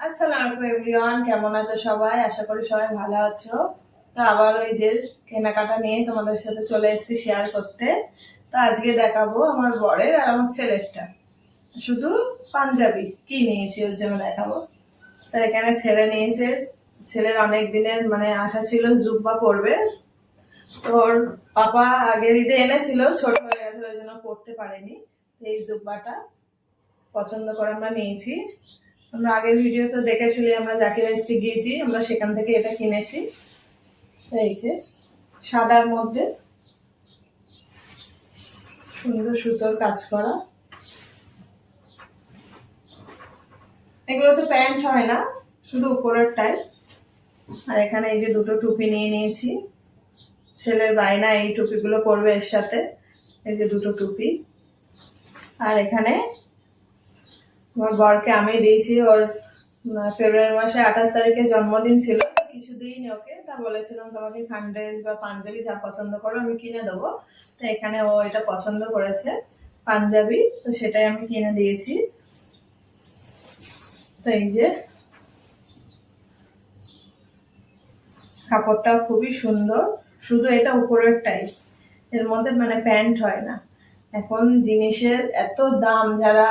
আসসালামু এভরিওয়ান, কেমন আছো সবাই? আশা করি সবাই ভালো আছো। তো আবারও ঈদের কেনাকাটা নিয়ে তোমাদের সাথে চলে এসেছি শেয়ার করতে। তো আজকে দেখাবো আমার বরের আর আমার ছেলেরটা, শুধু পাঞ্জাবি কি নিয়েছি ওর জন্য দেখাবো। তো এখানে ছেলে নিয়েছে, ছেলের অনেক দিনের মানে আশা ছিল জুব্বা পরবে। তো ওর পাপা আগের ঈদে এনেছিল, ছোট হয়ে গেছে ওই জন্য পরতে পারেনি। এই জুব্বাটা পছন্দ করে আমরা নিয়েছি। আমরা আগের ভিডিওতে দেখেছিলি আমরা জাকিরা স্ট্রিট গিয়েছি, আমরা সেখান থেকে এটা কিনেছি। এই যে সাদার মধ্যে সুন্দর সুতোর কাজ করা, এগুলো তো প্যান্ট হয় না, শুধু উপরের টাই। আর এখানে এই যে দুটো টুপি নিয়ে নিয়েছি, ছেলের বায়না এই টুপিগুলো পরবে এর সাথে। এই যে দুটো টুপি। আর এখানে আমার বরকে আমি দিয়েছি, ওর ফেব্রুয়ারি মাসে 28 তারিখে জন্মদিন ছিল, কিছু দিইনি ওকে। তা বলেছিলাম তোমাকে খানড্রেস বা পাঞ্জাবি যা পছন্দ করো আমি কিনে দেবো। তো এখানে ও এটা পছন্দ করেছে পাঞ্জাবি, তো সেটাই আমি কিনে দিয়েছি। তো এই যে কাপড়টা খুবই সুন্দর, শুধু এটা উপরেরটাই, এর মধ্যে মানে প্যান্ট হয় না। এখন জিনিসের এত দাম, যারা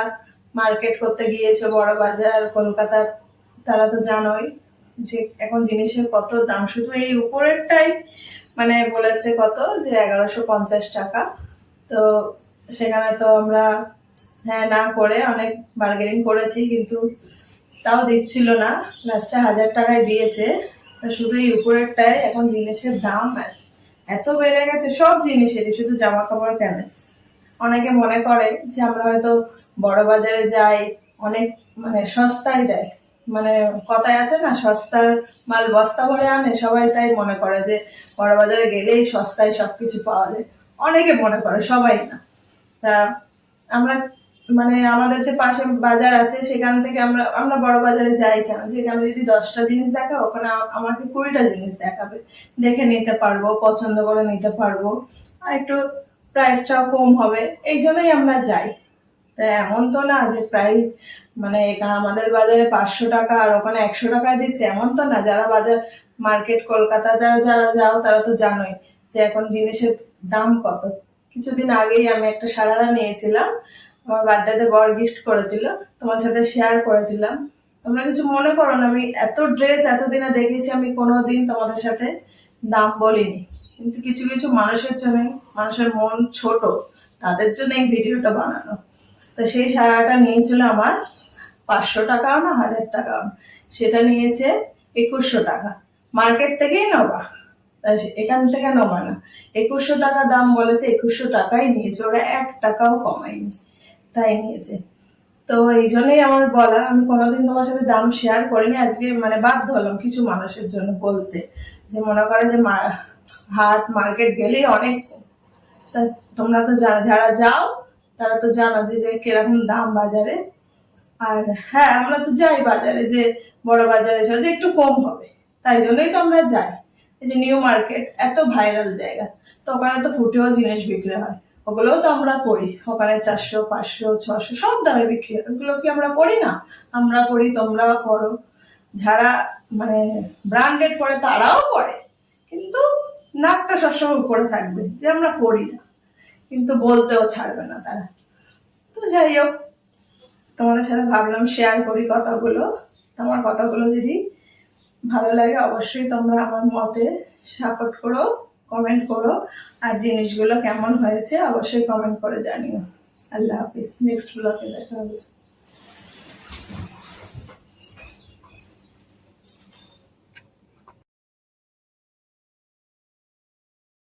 মার্কেট করতে গিয়েছো বড় বাজার কলকাতা তারা তো জানোই যে এখন জিনিসের কত দাম। শুধু এই উপরেরটাই মানে বলেছে কত, যে 1150 টাকা। তো সেখানে তো আমরা হ্যাঁ না করে অনেক বার্গেনিং করেছি, কিন্তু তাও দিচ্ছিল না, লাস্টে 1000 টাকায় দিয়েছে। তো শুধু এই উপরেরটাই এখন জিনিসের দাম এত বেড়ে গেছে, সব জিনিসেরই, শুধু জামা কাপড় কেন। অনেকে মনে করে যে আমরা হয়তো বড় বাজারে যাই, অনেক মানে সস্তায় দেয়, মানে কথায় আছে না সস্তার মাল বস্তা ভরে আনে, সবাই তাই মনে করে যে বড় বাজারে গেলেই সস্তায় সবকিছু পাওয়া যায়। অনেকে মনে করে, সবাই না। তা আমরা মানে আমাদের যে পাশে বাজার আছে সেখান থেকে আমরা আমরা বড় বাজারে যাই কেন, যেখানে যদি 10টা জিনিস দেখাবো ওখানে আমাকে 20টা জিনিস দেখাবে, দেখে নিতে পারবো, পছন্দ করে নিতে পারবো, আর একটু প্রাইসটাও কম হবে, এই জন্যই আমরা যাই। তা এমন তো না যে প্রাইস মানে আমাদের বাজারে 500 টাকা আর ওখানে 100 টাকায় দিচ্ছে, এমন তো না। যারা বাজার মার্কেট কলকাতা যারা যাও তারা তো জানোই যে এখন জিনিসের দাম কত। কিছুদিন আগেই আমি একটা সারারা নিয়েছিলাম, আমার বার্থডেতে বর গিফট করেছিল, তোমার সাথে শেয়ার করেছিলাম। তোমরা কিছু মনে করো না, আমি এত ড্রেস এতদিনে দেখেছি, আমি কোনোদিন তোমাদের সাথে দাম বলিনি। কিন্তু কিছু কিছু মানুষের জন্য, মানুষের মন ছোট, তাদের জন্য এই ভিডিওটা বানানো। তো সেই সারাটা নিয়েছিল আমার 500 টাকাও না 1000 টাকাও না, সেটা নিয়েছে 2100 টাকা। মার্কেট থেকেই নেবা, এখান থেকে নেবা না। 2100 টাকা দাম বলেছে, 2100 টাকাই নিয়েছে, ওরা 1 টাকাও কমায়নি, তাই নিয়েছে। তো এই জন্যই আমার বলা, আমি কোনোদিন তোমার সাথে দাম শেয়ার করিনি, আজকে মানে বাধ্য হলাম কিছু মানুষের জন্য বলতে, যে মনে করে যে হাট মার্কেট গেলেই অনেক। তা তোমরা তো যারা যাও তারা তো জানো যে কিরকম দাম বাজারে। আর হ্যাঁ, আমরা তো যাই বাজারে, যে বড় বাজারে যে একটু কম হবে, তাই জন্যই তো আমরা যাই। এই যে নিউ মার্কেট এত ভাইরাল জায়গা, তো ওখানে তো ফুটেও জিনিস বিক্রি হয়, ওগুলোও তো আমরা পড়ি। ওখানে 400 500 600 সব দামে বিক্রি হয়, ওগুলো কি আমরা পড়ি না? আমরা পড়ি, তোমরাও পড়ো। যারা মানে ব্র্যান্ডেড পড়ে তারাও পড়ে, কিন্তু নাকটা সবসময় উপরে থাকবে যে আমরা পড়ি না, কিন্তু বলতেও ছাড়বে না তারা। তো যাই হোক, তোমাদের সাথে ভাবলাম শেয়ার করি কথাগুলো। তোমার কথাগুলো যদি ভালো লাগে অবশ্যই তোমরা আমার মতে সাপোর্ট করো, কমেন্ট করো, আর জিনিসগুলো কেমন হয়েছে অবশ্যই কমেন্ট করে জানিও। আল্লাহ হাফিজ, নেক্সট ব্লগে দেখা হবে।